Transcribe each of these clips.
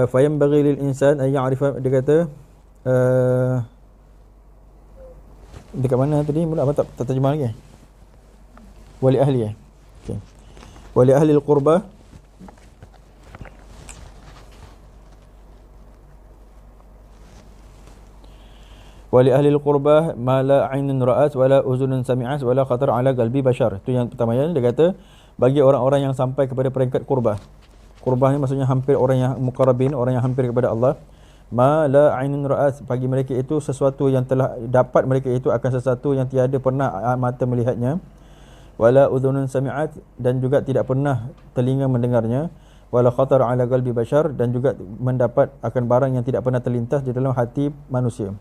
Fayanbaghi lil insan ay ya'rifa, dia kata uh, dekat mana tadi mula apa tak terjemah lagi. Wali ahli okey. Wali ahli al-qurbah, wali ahli al-qurbah ma la 'ainun ra'at wala uzunun sami'at wala khatar ala qalbi bashar. Itu yang pertama ya, dia kata bagi orang-orang yang sampai kepada peringkat qurbah. Qurbah ni maksudnya hampir orang yang muqarrabin, orang yang hampir kepada Allah. Ma la 'ainun ra'at, bagi mereka itu sesuatu yang telah dapat mereka itu akan sesuatu yang tiada pernah mata melihatnya. Wala udhunun sami'at, dan juga tidak pernah telinga mendengarnya. Wala khatar ala qalbi bashar, dan juga mendapat akan barang yang tidak pernah terlintas di dalam hati manusia.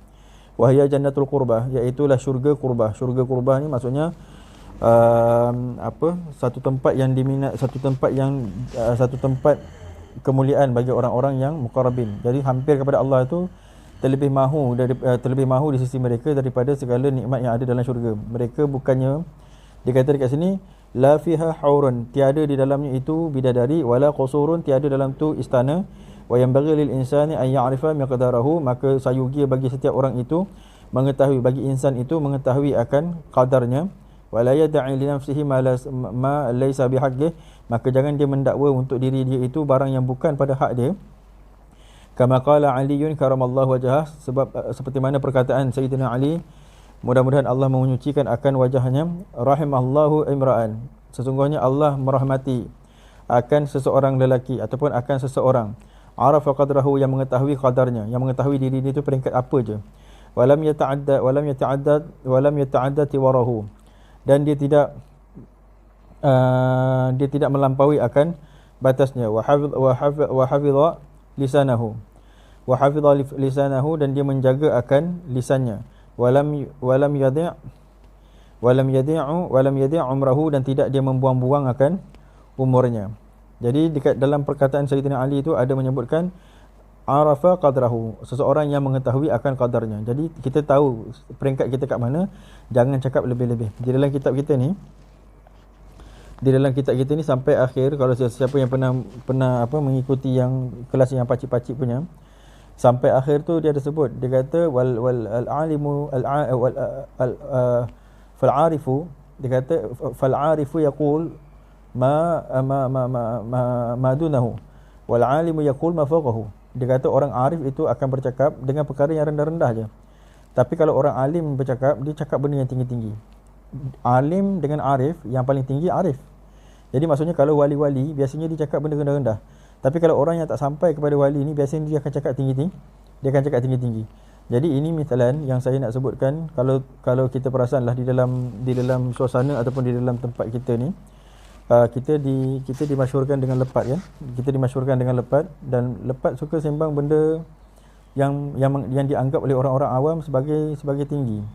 Wahya jannatul qurbah, iaitulah syurga qurbah. Syurga qurbah ni maksudnya satu tempat yang diminat, satu tempat kemuliaan bagi orang-orang yang muqarrabin. Jadi hampir kepada Allah itu terlebih mahu di sisi mereka daripada segala nikmat yang ada dalam syurga. Mereka bukannya, dia kata dekat sini, la fiha haurun, tiada di dalamnya itu bidadari, wala qusurun, tiada dalam tu istana. Wa yanbaghi lil insani an ya'rifa miqdarahu, maka sayugia bagi setiap orang itu mengetahui, bagi insan itu mengetahui akan qadarnya. Wala yad'i li nafsihi ma laysa bihaqqih, maka jangan dia mendakwa untuk diri dia itu barang yang bukan pada hak dia. Kama qala Aliun karamallahu wajhah, sebab seperti mana perkataan Sayyidina Ali, mudah-mudahan Allah menyucikan akan wajahnya, rahimallahu imra'an, sesungguhnya Allah merahmati akan seseorang lelaki ataupun akan seseorang, arafa qadrahu, yang mengetahui qadarnya, yang mengetahui diri dia itu peringkat apa je. Walam yata'adda tiwarahu, dan dia tidak melampaui akan batasnya. Wa hafidha lisanahu, dan dia menjaga akan lisannya. Walam yadi' umrahu, dan tidak dia membuang-buang akan umurnya. Jadi dekat dalam perkataan Sayyidina Ali itu ada menyebutkan arafa qadrahu, seseorang yang mengetahui akan qadarnya. Jadi kita tahu peringkat kita kat mana, jangan cakap lebih-lebih. Di dalam kitab kita ni sampai akhir, kalau siapa yang pernah mengikuti yang kelas yang pacik-pacik punya, sampai akhir tu dia ada sebut, dia kata fal arifu, dia kata fal arifu yaqul ma dunahu wal alimu yaqul ma fawqahu. Dia kata orang arif itu akan bercakap dengan perkara yang rendah-rendah je, tapi kalau orang alim bercakap, dia cakap benda yang tinggi-tinggi. Alim dengan arif, yang paling tinggi arif. Jadi maksudnya kalau wali-wali biasanya dia cakap benda rendah-rendah, tapi kalau orang yang tak sampai kepada wali ni, biasanya dia akan cakap tinggi-tinggi. Jadi ini misalan yang saya nak sebutkan. Kalau kita perasanlah di dalam suasana ataupun di dalam tempat kita ni, kita dimasyhurkan dengan lepat kan. Kita dimasyhurkan dengan lepat, dan lepat suka sembang benda yang dianggap oleh orang-orang awam sebagai tinggi.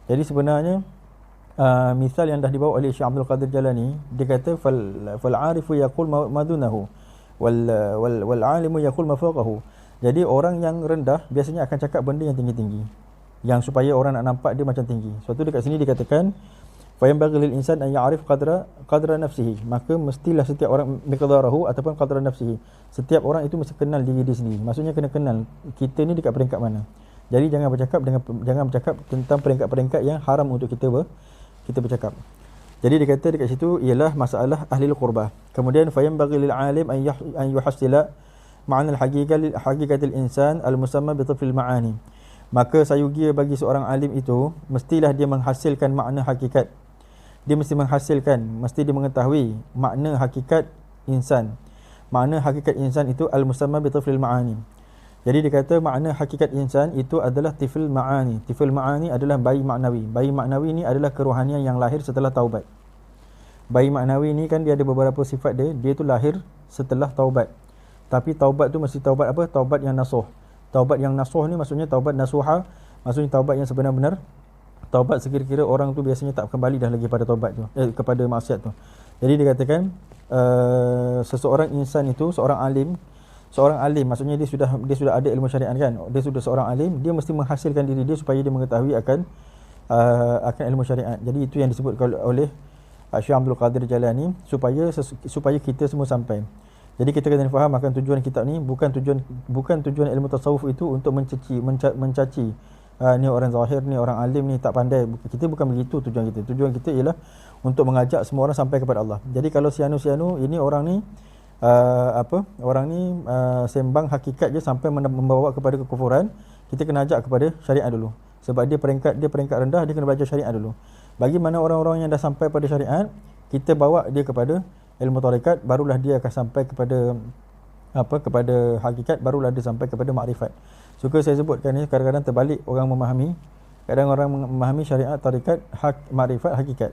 Jadi sebenarnya misal yang dah dibawa oleh Syekh Abdul Qadir Jalani, dia kata fal arifu yaqul madunahu wal alimu yaqul ma fawqahu. Jadi orang yang rendah biasanya akan cakap benda yang tinggi-tinggi, yang supaya orang nak nampak dia macam tinggi. Suatu dekat sini dikatakan fa yanbaghi lil insan an ya'rif qadra nafsihi, maka mestilah setiap orang miqdarahu ataupun qadra nafsihi, setiap orang itu mesti kenal diri dia sendiri. Maksudnya kena kenal kita ni dekat peringkat mana. Jadi jangan bercakap tentang peringkat-peringkat yang haram untuk kita bercakap. Jadi dia kata dekat situ ialah masalah ahli qurbah. Kemudian fa yanbaghi lil alim an yuhassila ma'na haqiqatil insan al musamma bi tifl ma'ani, maka sayugia bagi seorang alim itu mestilah dia menghasilkan makna hakikat. Dia mesti dia mengetahui makna hakikat insan. Makna hakikat insan itu al musamma bi tifl ma'ani. Jadi dia kata makna hakikat insan itu adalah tifl ma'ani. Tifl ma'ani adalah bayi maknawi. Bayi maknawi ni adalah kerohanian yang lahir setelah taubat. Bayi maknawi ni kan dia ada beberapa sifat dia. Dia tu lahir setelah taubat. Tapi taubat tu mesti taubat apa? Taubat yang nasuh. Taubat yang nasuh ni maksudnya taubat nasuha, maksudnya taubat yang sebenar-benar. Taubat sekira-kira orang tu biasanya tak kembali dah lagi pada taubat tu, kepada maksiat tu. Jadi dia katakan seseorang insan itu, seorang alim maksudnya dia sudah ada ilmu syariat kan. Dia sudah seorang alim, dia mesti menghasilkan diri dia supaya dia mengetahui akan ilmu syariat. Jadi itu yang disebut oleh Syekh Abdul Qadir Jalani supaya kita semua sampai. Jadi kita kena faham akan tujuan kitab ni bukan tujuan ilmu tasawuf itu untuk mencaci ni orang zahir, ni orang alim, ni tak pandai. Kita bukan begitu tujuan kita. Tujuan kita ialah untuk mengajak semua orang sampai kepada Allah. Jadi kalau sianu ini orang ni sembang hakikat je sampai membawa kepada kekufuran, kita kena ajak kepada syariat dulu. Sebab dia peringkat rendah, dia kena belajar syariat dulu. Bagi mana orang-orang yang dah sampai pada syariat, kita bawa dia kepada ilmu tarekat, barulah dia akan sampai kepada kepada hakikat, barulah dia sampai kepada makrifat. Suka saya sebutkan ni, kadang-kadang terbalik orang memahami. Kadang orang memahami syariat, tarekat, makrifat, hakikat.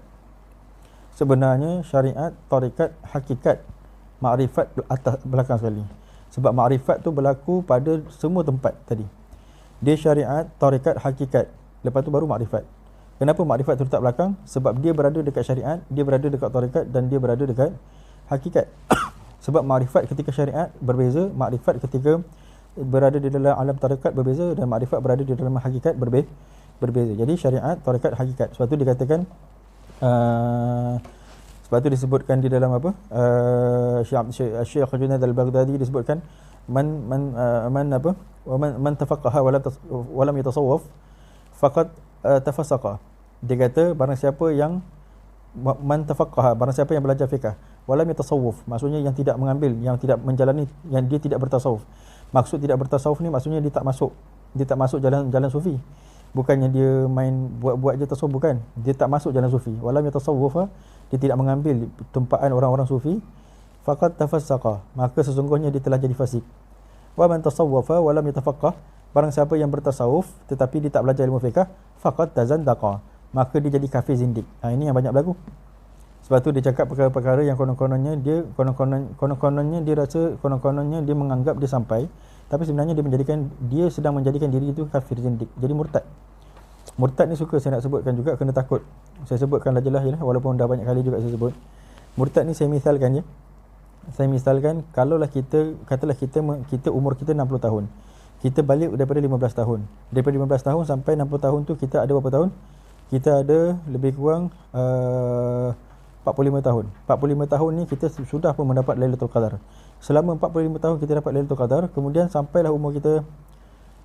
Sebenarnya syariat, tarekat, hakikat, makrifat atas belakang sekali. Sebab makrifat tu berlaku pada semua tempat tadi. Dia syariat, tarekat, hakikat. Lepas tu baru makrifat. Kenapa makrifat tu letak belakang? Sebab dia berada dekat syariat, dia berada dekat tarekat dan dia berada dekat hakikat. Sebab makrifat ketika syariat berbeza, makrifat ketika berada di dalam alam tarekat berbeza, dan makrifat berada di dalam hakikat berbeza. Jadi syariat, tarekat, hakikat. Sebab tu dikatakan sebab tu disebutkan di dalam Syekh Junaid al-Baghdadi disebutkan man tafaqaha wa lam yatasawwaf faqad tafassaqa. Dia kata barang siapa yang man tafaqaha, barang siapa yang belajar fiqh, walam yatasawwuf, maksudnya yang tidak mengambil, yang tidak menjalani, yang dia tidak bertasawuf. Maksud tidak bertasawuf ni maksudnya dia tak masuk jalan sufi. Bukannya dia main buat je tasawuf, bukan. Dia tak masuk jalan sufi. Walam yatasawwuf, dia tidak mengambil tumpaan orang-orang sufi. Faqad tafassaqa, maka sesungguhnya dia telah jadi fasik. Wa man tasawwafa walam yatafaqqah, barang siapa yang bertasawuf tetapi dia tak belajar ilmu fiqh, faqad tazandaqa, maka dia jadi kafir zindik. Ini yang banyak berlaku. Sebab tu dia cakap perkara-perkara yang konon-kononnya dia rasa konon-kononnya dia menganggap dia sampai, tapi sebenarnya dia sedang menjadikan diri itu kafir zindik, jadi murtad. Murtad ni suka saya nak sebutkan juga, kena takut. Saya sebutkan jelas walaupun dah banyak kali juga saya sebut. Murtad ni saya misalkan je. Saya misalkan kalaulah katalah kita umur kita 60 tahun. Kita balik daripada 15 tahun. Daripada 15 tahun sampai 60 tahun tu kita ada berapa tahun? Kita ada lebih kurang 45 tahun. 45 tahun ni kita sudah pun mendapat Lailatul Qadar. Selama 45 tahun kita dapat Lailatul Qadar, kemudian sampailah umur kita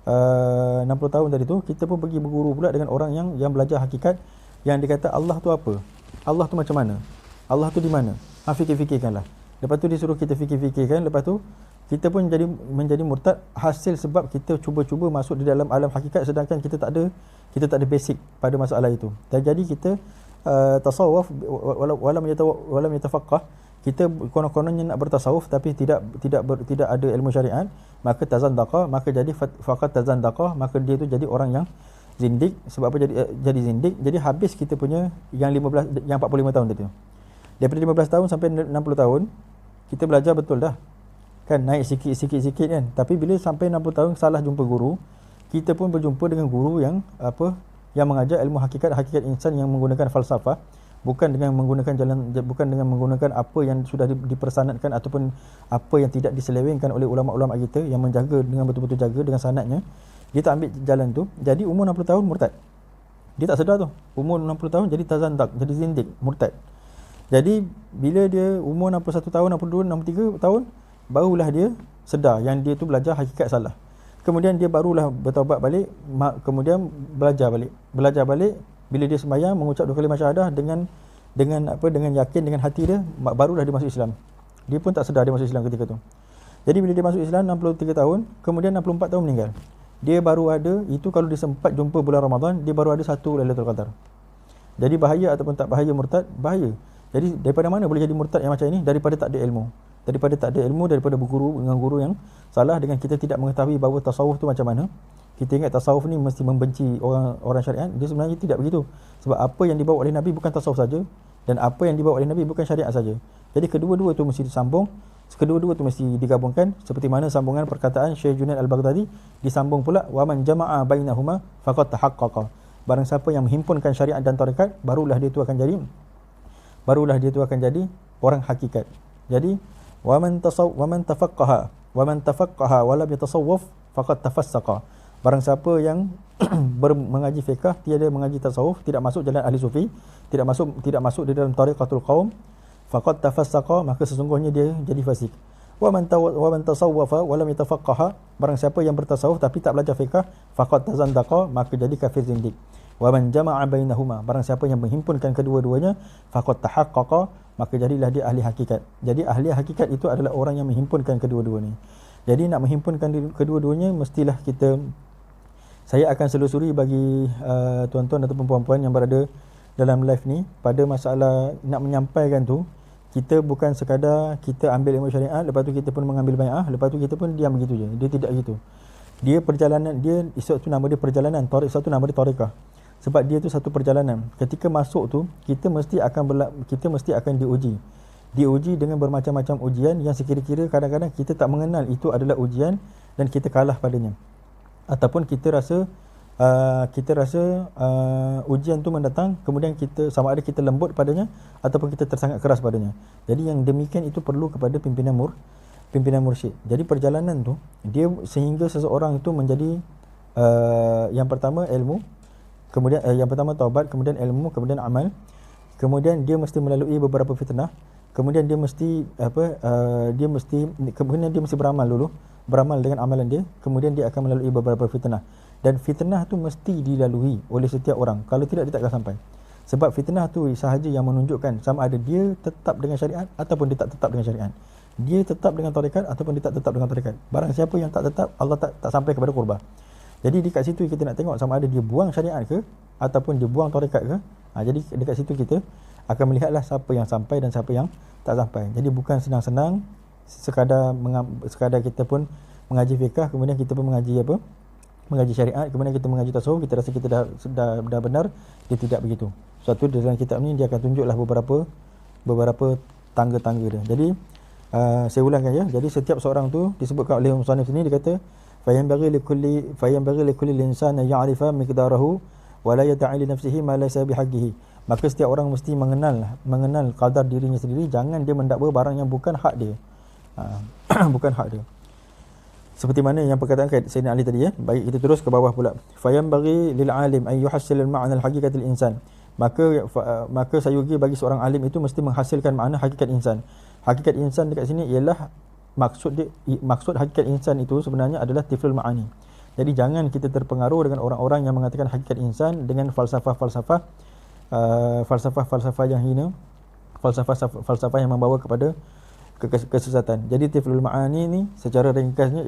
60 tahun tadi tu, kita pun pergi berguru pula dengan orang yang belajar hakikat, yang dia kata Allah tu apa? Allah tu macam mana? Allah tu di mana? Fikir-fikirkanlah. Lepas tu disuruh kita fikir-fikirkan, lepas tu kita pun menjadi murtad hasil sebab kita cuba-cuba masuk di dalam alam hakikat sedangkan kita tak ada basic pada masalah itu. Dan jadi kita tasawuf walam yatafaqqah, kita konon-kononnya nak bertasawuf tapi tidak ada ilmu syariat, maka tazandaqa, maka jadi faqat tazandaqa, maka dia tu jadi orang yang zindik. Sebab apa jadi zindik? Jadi habis kita punya yang 45 tahun tadi tu. Daripada 15 tahun sampai 60 tahun kita belajar betul dah. Kan naik sikit kan. Tapi bila sampai 60 tahun salah jumpa guru, kita pun berjumpa dengan guru yang mengajar ilmu hakikat insan yang menggunakan falsafah, bukan dengan menggunakan apa yang sudah dipersanadkan ataupun apa yang tidak diselewengkan oleh ulama-ulama kita yang menjaga dengan betul-betul jaga dengan sanadnya. Dia tak ambil jalan tu. Jadi umur 60 tahun murtad. Dia tak sedar tu. Umur 60 tahun jadi tazandak, jadi zindik, murtad. Jadi bila dia umur 61 tahun, 62, 63 tahun, barulah dia sedar yang dia tu belajar hakikat salah. Kemudian dia barulah bertaubat balik, kemudian belajar balik. Bila dia sembahyang mengucap 2 kalimah syahadah dengan yakin, dengan hati dia, barulah dia masuk Islam. Dia pun tak sedar dia masuk Islam ketika tu. Jadi bila dia masuk Islam 63 tahun, kemudian 64 tahun meninggal. Dia baru ada, itu kalau dia sempat jumpa bulan Ramadan, dia baru ada satu Lailatul Qadar. Jadi bahaya ataupun tak bahaya murtad? Bahaya. Jadi daripada mana boleh jadi murtad yang macam ini? Daripada tak ada ilmu. Daripada berguru dengan guru yang salah, dengan kita tidak mengetahui bahawa tasawuf tu macam mana. Kita ingat tasawuf ni mesti membenci orang syariat. Dia sebenarnya tidak begitu. Sebab apa yang dibawa oleh Nabi bukan tasawuf saja, dan apa yang dibawa oleh Nabi bukan syariat saja. Jadi kedua-dua tu mesti disambung, kedua-dua tu mesti digabungkan, seperti mana sambungan perkataan Syekh Junaid al-Baghdadi disambung pula, wa man jama'a bainahuma faqad tahaqqaqa. Barang siapa yang menghimpunkan syariat dan tarekat, barulah dia tu akan jadi orang hakikat. Jadi wa man tafaqqaha wa lam yatasawwaf faqad tafassaqa. Barang siapa yang mengaji fiqh, tiada mengaji tasawuf, tidak masuk jalan ahli sufi, tidak masuk di dalam tariqatul qaum, faqad tafassaqa, maka sesungguhnya dia jadi fasik. wa man tasawwafa wa lam yatafaqqaha, barang siapa yang bertasawuf tapi tak belajar fiqh, faqad tazandaqa, maka jadi kafir zindik. Wa man jama'a bainahuma, barang siapa yang menghimpunkan kedua-duanya, faqad tahaqqaqa, maka jadilah dia ahli hakikat. Jadi ahli hakikat itu adalah orang yang menghimpunkan kedua-duanya. Jadi nak menghimpunkan kedua-duanya, mestilah kita, saya akan selusuri bagi tuan-tuan ataupun puan-puan yang berada dalam live ni, pada masalah nak menyampaikan tu, kita bukan sekadar kita ambil ilmu syariat, lepas tu kita pun mengambil bai'ah, lepas tu kita pun diam begitu je. Dia tidak gitu. Dia perjalanan, dia istilah tu nama dia perjalanan, istilah tu nama dia tarekah. Sebab dia tu satu perjalanan. Ketika masuk tu, kita mesti akan diuji. Diuji dengan bermacam-macam ujian yang sekira-kira kadang-kadang kita tak mengenal itu adalah ujian dan kita kalah padanya. Ataupun kita rasa ujian tu mendatang, kemudian kita sama ada kita lembut padanya ataupun kita tersangat keras padanya. Jadi yang demikian itu perlu kepada pimpinan mursyid. Jadi perjalanan tu dia sehingga seseorang itu menjadi yang pertama ilmu, kemudian yang pertama taubat, kemudian ilmu, kemudian amal, kemudian dia mesti melalui beberapa fitnah, kemudian dia mesti kemudian dia mesti beramal dulu, beramal dengan amalan dia, kemudian dia akan melalui beberapa fitnah. Dan fitnah tu mesti dilalui oleh setiap orang. Kalau tidak, dia tak akan sampai. Sebab fitnah tu sahaja yang menunjukkan sama ada dia tetap dengan syariat ataupun dia tak tetap dengan syariat. Dia tetap dengan tarekat ataupun dia tak tetap dengan tarekat. Barang siapa yang tak tetap, Allah tak sampai kepada qurbah. Jadi dekat situ kita nak tengok sama ada dia buang syariat ke ataupun dia buang tarekat ke. Jadi dekat situ kita akan melihatlah siapa yang sampai dan siapa yang tak sampai. Jadi bukan senang-senang sekadar kita pun mengaji fiqh, kemudian kita pun mengaji syariat, kemudian kita mengaji tasawuf, kita rasa kita dah benar. Dia tidak begitu. Suatu dalam kitab ni dia akan tunjuklah beberapa tangga-tangga dia. Jadi saya ulangkan ya. Jadi setiap seorang tu disebutkan oleh musannif sini, dia kata fayanbaghi likulli insani ya'rifa miqdarahu wa la yata'ali nafsihi ma laysa bihaqqihi. Maka setiap orang mesti mengenal kadar dirinya sendiri, jangan dia mendakwa barang yang bukan hak dia. Bukan hak dia. Seperti mana yang perkataan Sayyidina Ali tadi ya. Baik, kita terus ke bawah pula. Fayanbaghi lil alim an yuhassil al ma'na al haqiqatil insan. Maka sayugi bagi seorang alim itu mesti menghasilkan makna hakikat insan. Hakikat insan dekat sini ialah maksud hakikat insan itu sebenarnya adalah tiflul ma'ani. Jadi jangan kita terpengaruh dengan orang-orang yang mengatakan hakikat insan dengan falsafah yang hina, falsafah yang membawa kepada kesesatan. Jadi tiflul ma'ani ni secara ringkasnya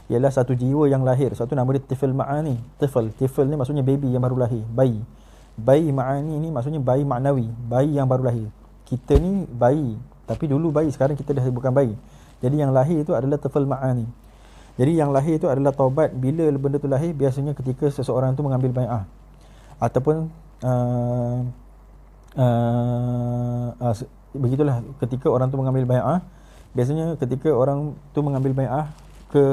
ialah satu jiwa yang lahir. Satu nama dia tifl ma'ani. Tifl ni maksudnya baby yang baru lahir, bayi. Bayi ma'ani ni maksudnya bayi maknawi, bayi yang baru lahir. Kita ni bayi, tapi dulu bayi, sekarang kita dah bukan bayi. Jadi yang lahir itu adalah tifl ma'ani. Jadi yang lahir itu adalah taubat. Bila benda tu lahir, biasanya ketika seseorang tu mengambil bai'ah ataupun begitulah, ketika orang tu mengambil bai'ah, biasanya ketika orang tu mengambil bai'ah ke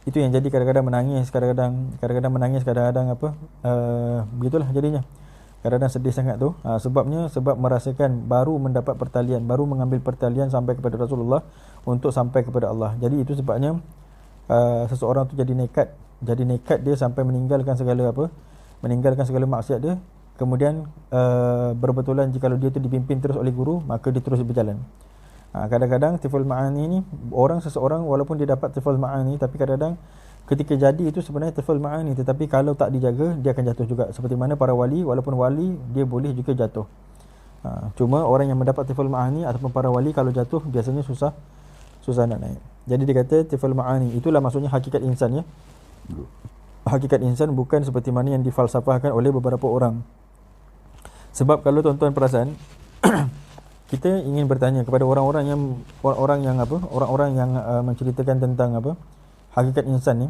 itu yang jadi kadang-kadang menangis, kadang-kadang begitulah jadinya. Kadang-kadang sedih sangat tu. Sebab merasakan baru mendapat pertalian, baru mengambil pertalian sampai kepada Rasulullah untuk sampai kepada Allah. Jadi itu sebabnya seseorang tu jadi nekat dia sampai meninggalkan segala maksiat dia. Kemudian berbetulan jikalau dia tu dipimpin terus oleh guru, maka dia terus berjalan. Kadang-kadang tiful ma'ani ni, seseorang walaupun dia dapat tiful ma'ani, tapi kadang-kadang ketika jadi itu sebenarnya tiful ma'ani, tetapi kalau tak dijaga dia akan jatuh juga. Seperti mana para wali, walaupun wali dia boleh juga jatuh. Cuma orang yang mendapat tiful ma'ani ataupun para wali kalau jatuh biasanya susah nak naik. Jadi dia kata tiful ma'ani, itulah maksudnya hakikat insan ya. Hakikat insan bukan seperti mana yang difalsafahkan oleh beberapa orang. Sebab kalau tuan-tuan perasan kita ingin bertanya kepada orang-orang yang menceritakan tentang hakikat insan ni,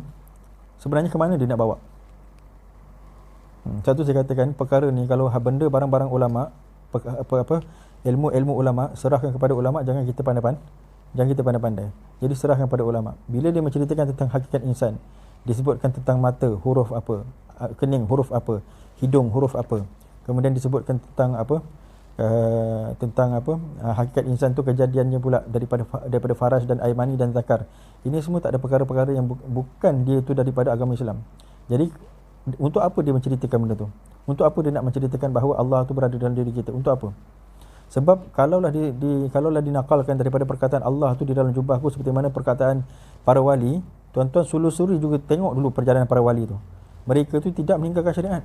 sebenarnya ke mana dia nak bawa? Satu saya katakan, perkara ni kalau benda barang-barang ulama, ilmu ulama, serahkan kepada ulama, jangan kita pandai-pandai. Jadi serahkan pada ulama. Bila dia menceritakan tentang hakikat insan, disebutkan tentang mata, huruf apa, kening, huruf apa, hidung, huruf apa. Kemudian disebutkan tentang hakikat insan tu, kejadiannya pula daripada faraj dan aimani dan zakar. Ini semua tak ada perkara-perkara yang bukan dia tu daripada agama Islam. Jadi untuk apa dia menceritakan benda tu? Untuk apa dia nak menceritakan bahawa Allah tu berada dalam diri kita? Untuk apa? Sebab kalaulah dinakalkan daripada perkataan Allah tu di dalam jubahku seperti mana perkataan para wali, tuan-tuan sulusuri juga tengok dulu perjalanan para wali tu. Mereka tu tidak meninggalkan syariat.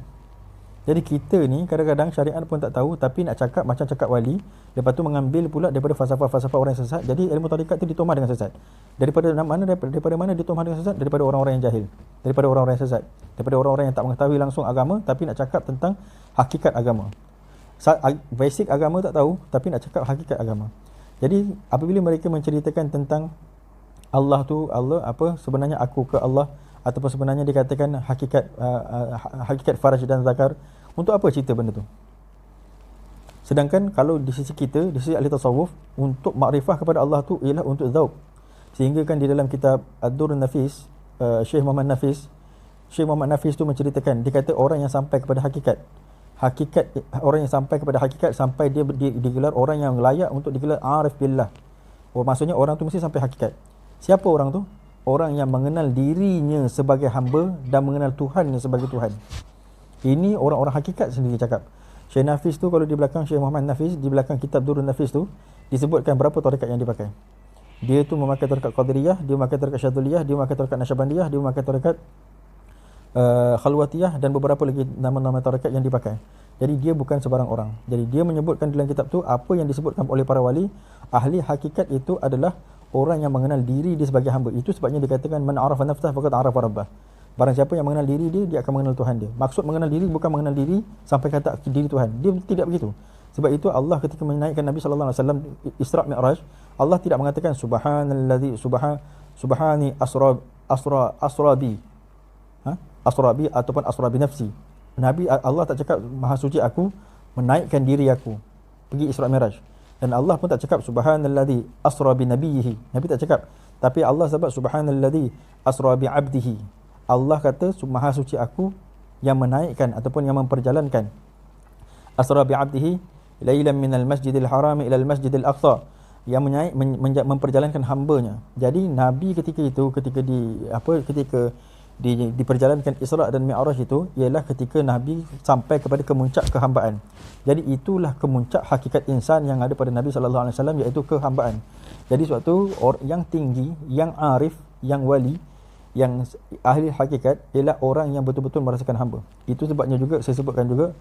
Jadi kita ni kadang-kadang syariat pun tak tahu, tapi nak cakap macam cakap wali, lepas tu mengambil pula daripada falsafah-falsafah orang yang sesat. Jadi ilmu tarikat tu ditomah dengan sesat. Daripada mana ditomah dengan sesat? Daripada orang-orang yang jahil, daripada orang-orang yang sesat, daripada orang-orang yang tak mengetahui langsung agama tapi nak cakap tentang hakikat agama. Basic agama tak tahu tapi nak cakap hakikat agama. Jadi apabila mereka menceritakan tentang Allah tu, Allah apa sebenarnya aku ke Allah, ataupun sebenarnya dikatakan hakikat faraj dan zakar, untuk apa cerita benda tu? Sedangkan kalau di sisi kita, di sisi ahli tasawuf, untuk makrifah kepada Allah tu ialah untuk zauq. Sehingga kan di dalam kitab Ad-Durrun Nafis, Syekh Muhammad Nafis tu menceritakan, dia kata orang yang sampai kepada hakikat, orang yang sampai kepada hakikat, sampai dia digelar orang yang layak untuk digelar arif billah. Maksudnya orang tu mesti sampai hakikat. Siapa orang tu? Orang yang mengenal dirinya sebagai hamba dan mengenal Tuhannya sebagai Tuhan. Ini orang-orang hakikat sendiri cakap. Syekh Nafis tu, kalau di belakang Syekh Muhammad Nafis, di belakang kitab Durrun Nafis tu disebutkan berapa tarekat yang dipakai. Dia tu memakai tarekat Qadiriyah, dia memakai tarekat Syadzuliyah, dia memakai tarekat Nasyabandiyah, dia memakai tarekat Khalwatiyah dan beberapa lagi nama-nama tarekat yang dipakai. Jadi dia bukan sebarang orang. Jadi dia menyebutkan dalam kitab tu apa yang disebutkan oleh para wali, ahli hakikat itu adalah orang yang mengenal diri dia sebagai hamba. Itu sebabnya dikatakan man arafa nafsah faqad arafa rabbah. Barang siapa yang mengenal diri dia, dia akan mengenal Tuhan dia. Maksud mengenal diri bukan mengenal diri sampai kata diri Tuhan. Dia tidak begitu. Sebab itu Allah ketika menaikkan Nabi sallallahu alaihi wasallam Isra Mi'raj, Allah tidak mengatakan subhanallazi subhani asra bi. Asra bi ataupun asra bi nafsi. Allah tak cakap maha suci aku menaikkan diri aku pergi Isra Mi'raj. Dan Allah pun tak cakap subhanallazi asra bi nabiyhi. Nabi tak cakap. Tapi Allah sebut subhanallazi asra bi 'abdihi. Allah kata maha suci aku yang menaikkan ataupun yang memperjalankan asra bi 'abdihi lailan minal masjidil haram ila al masjidil aqsa, yang memperjalankan hambanya. Jadi Nabi ketika diperjalankan Isra dan Mi'raj itu ialah ketika Nabi sampai kepada kemuncak kehambaan. Jadi itulah kemuncak hakikat insan yang ada pada Nabi sallallahu alaihi wasallam, iaitu kehambaan. Jadi sebab tu yang tinggi, yang arif, yang wali, yang ahli hakikat ialah orang yang betul-betul merasakan hamba. Itu sebabnya juga saya sebutkan juga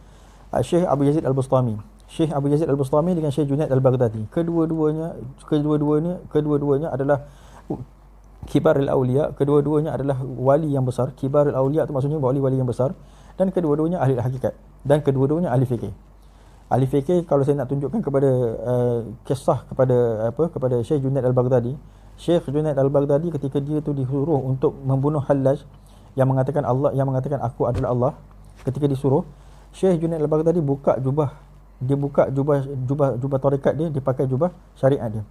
Syekh Abu Yazid Al-Bustami. Syekh Abu Yazid Al-Bustami dengan Syekh Junaid Al-Baghdadi. Kedua-duanya adalah kibarul awliya, kedua-duanya adalah wali yang besar. Kibarul awliya itu maksudnya wali-wali yang besar, dan kedua-duanya ahli hakikat, dan kedua-duanya ahli fikih. Ahli fikih, kalau saya nak tunjukkan kepada kisah kepada Syekh Junaid Al-Baghdadi. Syekh Junaid Al-Baghdadi ketika dia tu disuruh untuk membunuh Hallaj yang mengatakan aku adalah Allah, ketika disuruh, Syekh Junaid Al-Baghdadi buka jubah tarekat dia, pakai jubah syariat dia.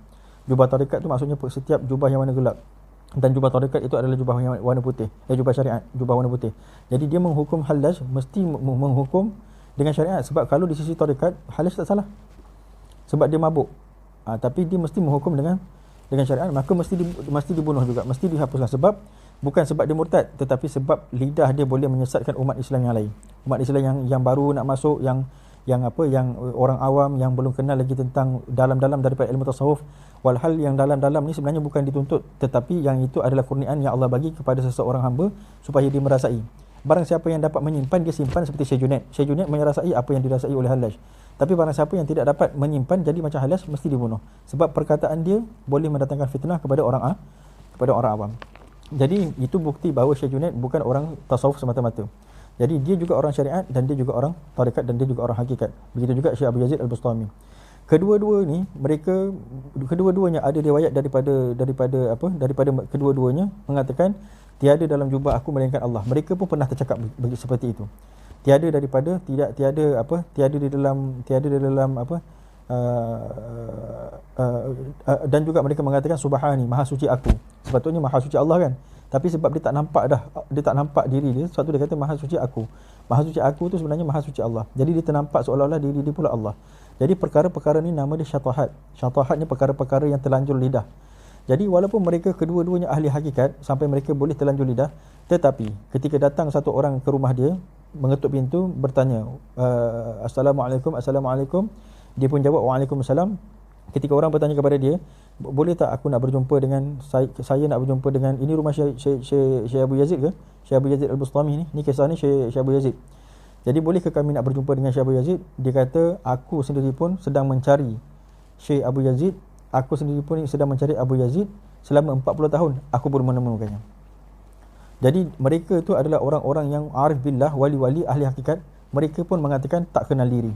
Jubah tarekat tu maksudnya setiap jubah yang warna gelap, dan jubah tarekat itu adalah jubah yang warna putih, jubah syariat, jubah warna putih. Jadi dia menghukum Hallaj mesti menghukum dengan syariat, sebab kalau di sisi tarekat Hallaj tak salah sebab dia mabuk, tapi dia mesti menghukum dengan syariat, maka mesti dibunuh juga, mesti dihapuskan. Sebab bukan sebab dia murtad, tetapi sebab lidah dia boleh menyesatkan umat Islam yang lain, umat Islam yang baru nak masuk, yang orang awam yang belum kenal lagi tentang dalam-dalam daripada ilmu tasawuf. Walhal yang dalam-dalam ni sebenarnya bukan dituntut, tetapi yang itu adalah kurniaan yang Allah bagi kepada seseorang hamba supaya dia merasai. Barang siapa yang dapat menyimpan, dia simpan seperti Syekh Junaid. Syekh Junaid merasai apa yang dirasai oleh Hallaj. Tapi barang siapa yang tidak dapat menyimpan, jadi macam Hallaj, mesti dibunuh. Sebab perkataan dia boleh mendatangkan fitnah kepada orang awam. Jadi itu bukti bahawa Syekh Junaid bukan orang tasawuf semata-mata. Jadi dia juga orang syariat, dan dia juga orang tarekat, dan dia juga orang hakikat. Begitu juga Syekh Abu Yazid Al-Bustami. Kedua-duanya ada riwayat daripada kedua-duanya mengatakan tiada dalam jubah aku melainkan Allah. Mereka pun pernah tercakap seperti itu. Tiada di dalam dan juga mereka mengatakan subhani, maha suci aku. Sepatutnya maha suci Allah kan. Tapi sebab dia tak nampak diri dia, sebab tu dia kata maha suci aku. Maha suci aku tu sebenarnya maha suci Allah. Jadi dia ternampak seolah-olah diri dia pula Allah. Jadi perkara-perkara ni nama dia syatahat. Syatahat ni perkara-perkara yang terlanjur lidah. Jadi walaupun mereka kedua-duanya ahli hakikat sampai mereka boleh terlanjur lidah, tetapi ketika datang satu orang ke rumah dia, mengetuk pintu, bertanya, Assalamualaikum. Dia pun jawab waalaikumsalam. Ketika orang bertanya kepada dia, boleh tak aku nak berjumpa dengan saya nak berjumpa dengan ini rumah Syekh Abu Yazid ke? Syekh Abu Yazid Al-Bustami ni. Ni kisah ni Syekh Abu Yazid. Jadi bolehkah kami nak berjumpa dengan Syekh Abu Yazid? Dia kata, aku sendiri pun sedang mencari Syekh Abu Yazid. Aku sendiri pun sedang mencari Abu Yazid selama 40 tahun. Aku belum menemukannya. Jadi mereka tu adalah orang-orang yang arif billah, wali-wali, ahli hakikat. Mereka pun mengatakan tak kenal diri.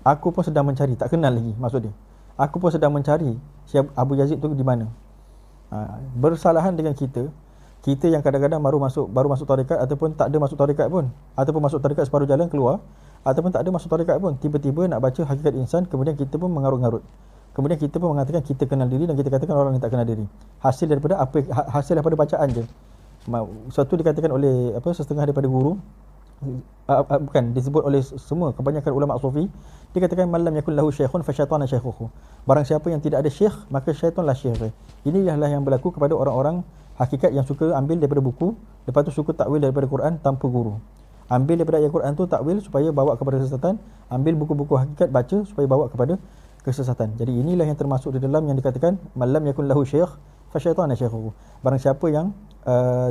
Aku pun sedang mencari, tak kenal lagi maksud dia. Aku pun sedang mencari Syekh Abu Yazid tu di mana. Bersalahan dengan kita yang kadang-kadang baru masuk tarekat ataupun tak ada masuk tarekat pun, ataupun masuk tarekat separuh jalan keluar, ataupun tak ada masuk tarekat pun, tiba-tiba nak baca hakikat insan, kemudian kita pun mengarut-ngarut. Kemudian kita pun mengatakan kita kenal diri dan kita katakan orang yang tak kenal diri. Hasil daripada bacaan je. Suatu dikatakan oleh setengah daripada guru, bukan disebut oleh semua kebanyakan ulama sufi, dikatakan malam yakul lahu syekhun fa syaitana syaikhuhu. Barang siapa yang tidak ada syekh, maka syaitanlah syekh. Inilah yang berlaku kepada orang-orang hakikat yang suka ambil daripada buku, lepas tu suka takwil daripada Quran tanpa guru. Ambil daripada ayat Quran tu takwil supaya bawa kepada kesesatan, ambil buku-buku hakikat baca supaya bawa kepada kesesatan. Jadi inilah yang termasuk di dalam yang dikatakan malam yakul lahu syekh fa syaitana syaikhuhu. Barang siapa yang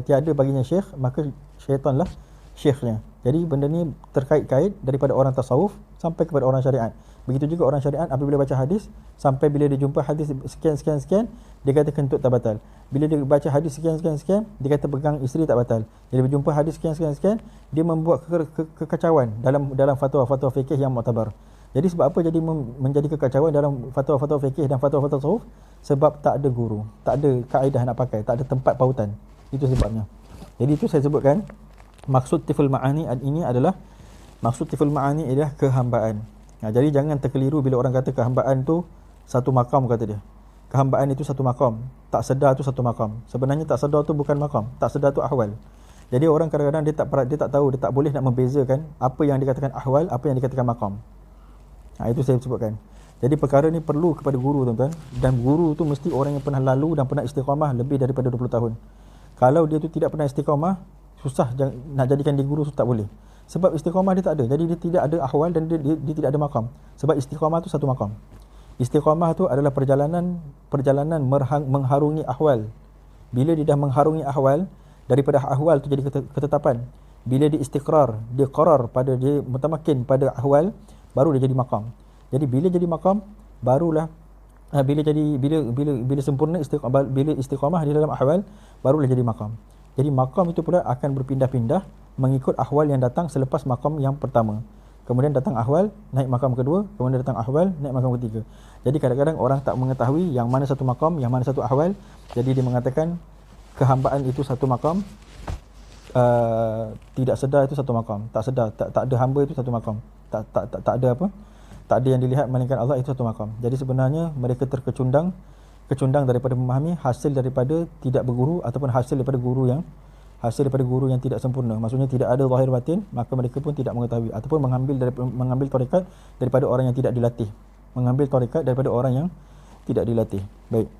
tiada baginya syekh, maka syaitanlah syekhnya. Jadi benda ni terkait-kait daripada orang tasawuf sampai kepada orang syariat. Begitu juga orang syariat apabila baca hadis, sampai bila dia jumpa hadis sekian, dia kata kentut tak batal. Bila dia baca hadis sekian, dia kata pegang isteri tak batal. Jadi berjumpa hadis sekian, dia membuat kekacauan dalam fatwa-fatwa fikih yang muktabar. Jadi sebab apa jadi menjadi kekacauan dalam fatwa-fatwa fikih dan fatwa-fatwa tasawuf? Sebab tak ada guru, tak ada kaedah nak pakai, tak ada tempat pautan. Itu sebabnya. Jadi itu saya sebutkan maksud tiful ma'ani ini adalah kehambaan. Jadi jangan terkeliru bila orang kata kehambaan tu satu makam, kata dia. Kehambaan itu satu makam, tak sedar tu satu makam. Sebenarnya tak sedar tu bukan makam, tak sedar tu ahwal. Jadi orang kadang-kadang dia tak tahu, dia tak boleh nak membezakan apa yang dikatakan ahwal, apa yang dikatakan makam. Itu saya sebutkan. Jadi perkara ni perlu kepada guru, tuan-tuan. Dan guru tu mesti orang yang pernah lalu dan pernah istiqamah lebih daripada 20 tahun. Kalau dia tu tidak pernah istiqamah, susah nak jadikan dia guru tu, tak boleh. Sebab istiqamah dia tak ada. Jadi dia tidak ada ahwal dan dia tidak ada makam. Sebab istiqamah tu satu makam. Istiqamah tu adalah perjalanan mengharungi ahwal. Bila dia dah mengharungi ahwal, daripada ahwal tu jadi ketetapan. Bila dia istiqrar, dia qarar pada, dia mutamakin pada ahwal, baru dia jadi makam. Jadi bila jadi makam, barulah bila sempurna bila istiqamah di dalam ahwal, barulah jadi makam. Jadi makam itu pula akan berpindah-pindah mengikut ahwal yang datang selepas makam yang pertama. Kemudian datang ahwal, naik makam kedua, kemudian datang ahwal, naik makam ketiga. Jadi kadang-kadang orang tak mengetahui yang mana satu makam, yang mana satu ahwal. Jadi dia mengatakan kehambaan itu satu makam, tidak sedar itu satu makam, tak sedar, tak ada hamba itu satu makam. Tak ada apa? Tak ada yang dilihat melainkan Allah, itu satu makam. Jadi sebenarnya mereka terkecundang daripada memahami hasil daripada tidak berguru ataupun hasil daripada guru yang tidak sempurna. Maksudnya tidak ada zahir batin, maka mereka pun tidak mengetahui ataupun mengambil tarekat daripada orang yang tidak dilatih. Mengambil tarekat daripada orang yang tidak dilatih. Baik.